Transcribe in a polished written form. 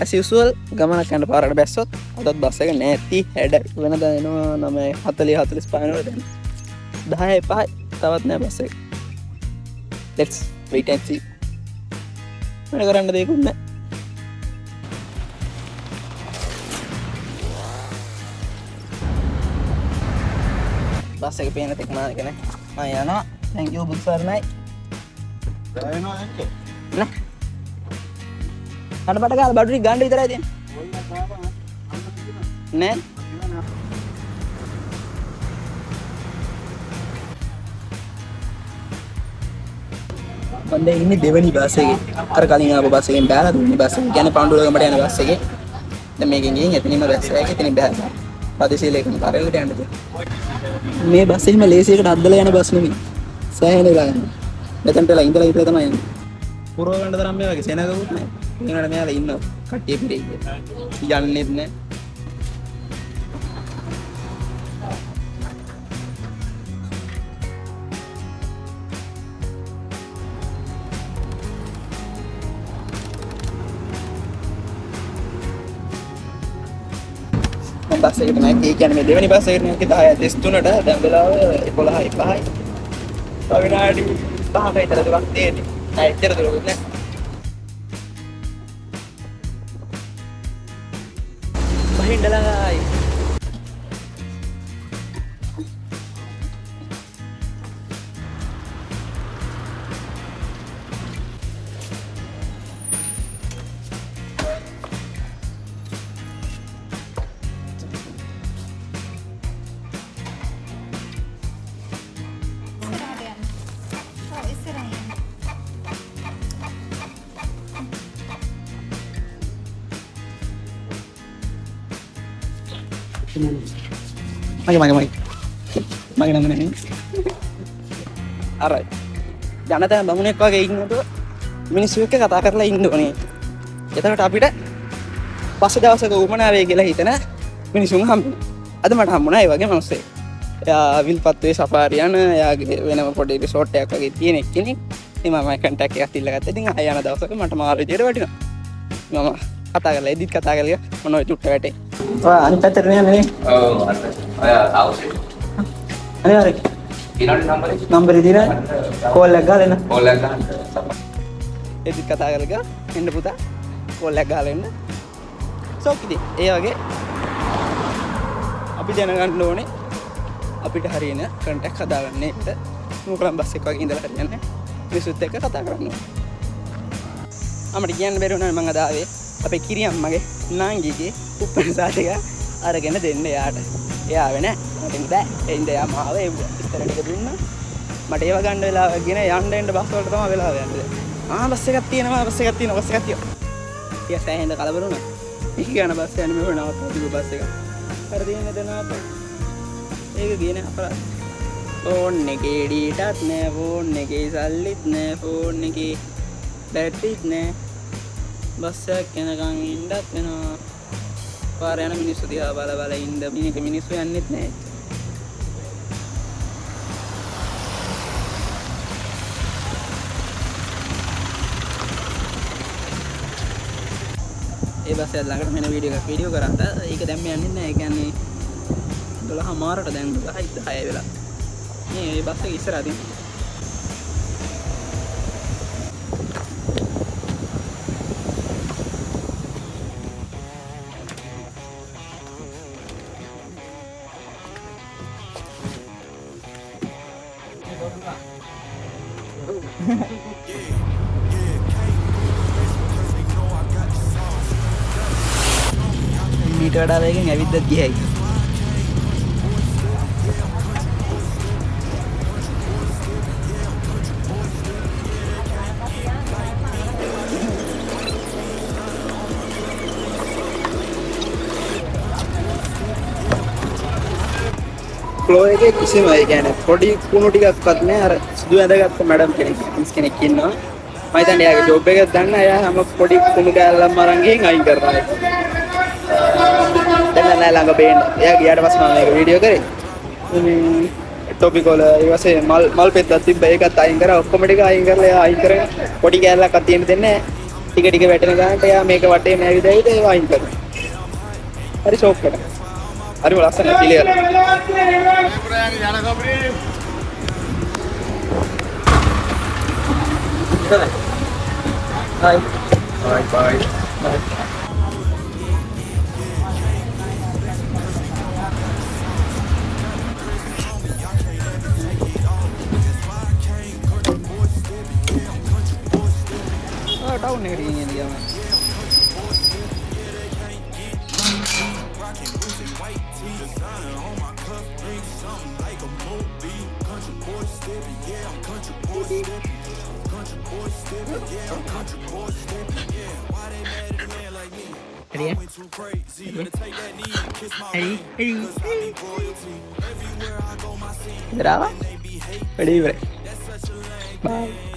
as usual ගමනක් යන පාරකට බැස්සොත් අදත් බස් එක නැති හැඩ වෙනද එනවා 9:40 45 දැන් 10:05 තවත් නෑ බස් එක. let's wait and see. වෙන කරන්න දෙයක්වත් නෑ. බස් එක පේන තෙක් මම කියන්නේ මම යනවා. thank you බුත් සර්ණයි. දැනෙනවා නැද්ද? නෑ. කඩපඩ ගාලා බඩු ටික ගන්න විතරයි තියෙන්නේ. නෑ. මම දැන් ඉන්නේ දෙවෙනි බස් එකේ. අර කලින් ආපු බස් එකෙන් බෑලා දුන්නේ බස් එක. කියන්නේ පණ්ඩුවගමට යන බස් එකේ. දැන් මේකෙන් ගිහින් එතනින්ම බස් එකේ එතනින් බෑලා. පදිශීලයකම කරලට යන්න තියෙනවා. මේ බස් එහෙම ලේසියකට අද්දලා යන බස් නෙමෙයි. සෑහෙන වෙලා යනවා. මෙතනටලා ඉඳලා ඉතලා තමයි යන්නේ. පුරව ගන්න තරම් මේ වගේ සෙනගකුත් නැහැ. ඒනට මෙයාලා ඉන්න කට්ටිය පිරෙයි. යන්නෙත් නැහැ. බස් එකට නෑ. ඒ කියන්නේ මේ දෙවෙනි බස් එකට නෑ 10:33ට දැන් වෙලාව 11:05යි. තව විනාඩි 5ක විතර දුරක් තියෙන්නේ. ඇත්තට දුරකුත් නෑ. බහින්දලයි. මගේ නම නෙමෙයි. අරයි. ජනතා බමුණෙක් වගේ ඉන්නකොට මිනිස්සු එක්ක කතා කරලා ඉන්න ඕනේ. එතකොට අපිට පස්සේ දවසක උමනා වෙයි කියලා හිතන මිනිසුන් හම්බුනේ. අද මට හම්බුණා ඒ වගේ මිනිස්සෙක්. එයා විල්පත්වේ සෆාරි යන එයාගේ වෙනම පොඩි රිසෝට් එකක් වගේ තියෙන කෙනෙක්. ඉතින් මම කන්ටැක්ට් එකක් තිල්ලගත්තා. ඉතින් ආය යන දවසක මට මාර විදියට වටිනවා. මම කතා කරලා එදිත් කතා කරලා මොන ඔය චුට්ට වැටේ. අනිත් පැත්තට නේ. ඔව් අර අය අවශ්‍ය. අනේ අර ඊළඟ නම්බරේ දින කෝල් එකක් ගාලා එන්න. කෝල් එකක් ගන්න. එදිත් කතා කරලා එන්න පුතා. කෝල් එකක් ගාලා එන්න. සෝකිදී ඒ වගේ අපි දැනගන්න ඕනේ අපිට හරියන කන්ටැක්ට් හදාගන්න එකට මොකලම් බස් එක වගේ ඉඳලා හරියන්නේ. මිනිස්සුත් එක්ක කතා කරන්න ඕනේ. අපිට කියන්න බැරි වුණා මම අද ආවේ අපේ කිරියම්මගේ නාංගිගේ උප්පන සාතික අරගෙන දෙන්න එයාට. එයා ආවේ නෑ. මට බෑ. ඒ ඉඳ එයා මාව ඒ ඉස්තර ටික දුන්නා. මට ඒව ගන්න වෙලාව ගෙන යන්න එන්න බස් වලට තමයි වෙලාව යන්නේ. බස් එකක් තියෙනවා බස් එකක් තියෙනවා. ටික සෑහෙන කලබල වුණා. ඒක ගන්න බස් යන්නේ මෙහෙම නවත්වලා තිබු බස් එක. අර තියෙන දනාප. ඒක ගියේ නෑ අපරාධ. ෆෝන් එකේ ඩීටාත් නෑ, ෆෝන් එකේ සල්ලිත් නෑ, ෆෝන් එකේ බැටරිත් නෑ. බස් එක යනකම් ඉන්නත් වෙනවා. පාර යන මිනිස්සු දිහා බල බල ඉන්න මිනිස්සු යන්නෙත් නෑ. ඒ බස් එක ළඟට මෙන්න වීඩියෝ කරා. ඒක දැම්ම යන්නේ නෑ. ඒ කියන්නේ 12 මාරට දැන් 10 වෙලා. මේ බස් එක ඉස්සරහා තියෙන මීට වඩා වේගෙන් ඇවිද්දත් ගියයි. ෆ්ලෝ එකේ කිසිම ඒ කියන්නේ පොඩි කුණු ටිකක්වත් නෑ. අර සුදු ඇඳගත්ත මැඩම් කෙනෙක් ඉන්නවා. මම හිතන්නේ එයාගේ ජොබ් එකක් ගන්න එයා හැම පොඩි කුණු කෑල්ලක් අරන් ගිහින් අයින් කරනවා. දැන් නෑ ළඟ බේන්න. එයා ගියාට පස්සේ මම මේක වීඩියෝ කරේ. ටොපික් වල ඊවසේ මල් පෙත්තක් තිබ්බ ඒකත් අයින් කරා. ඔක්කොම ටික අයින් කරලා එයා අයින් කරගෙන පොඩි කෑල්ලක්වත් තියෙන්න දෙන්නේ නෑ. ටික ටික වැටෙන ගානට එයා මේක වටේ නැවිද ඇවිද ඒ වයින් කරනවා. හරි ෂෝක් එක. හරිම ලස්සන clear. Bye. Bye. Bye. Bye. Tahun negeri ini dia mas. Ready ya? Ready? Berapa? Ready, bro. Bye.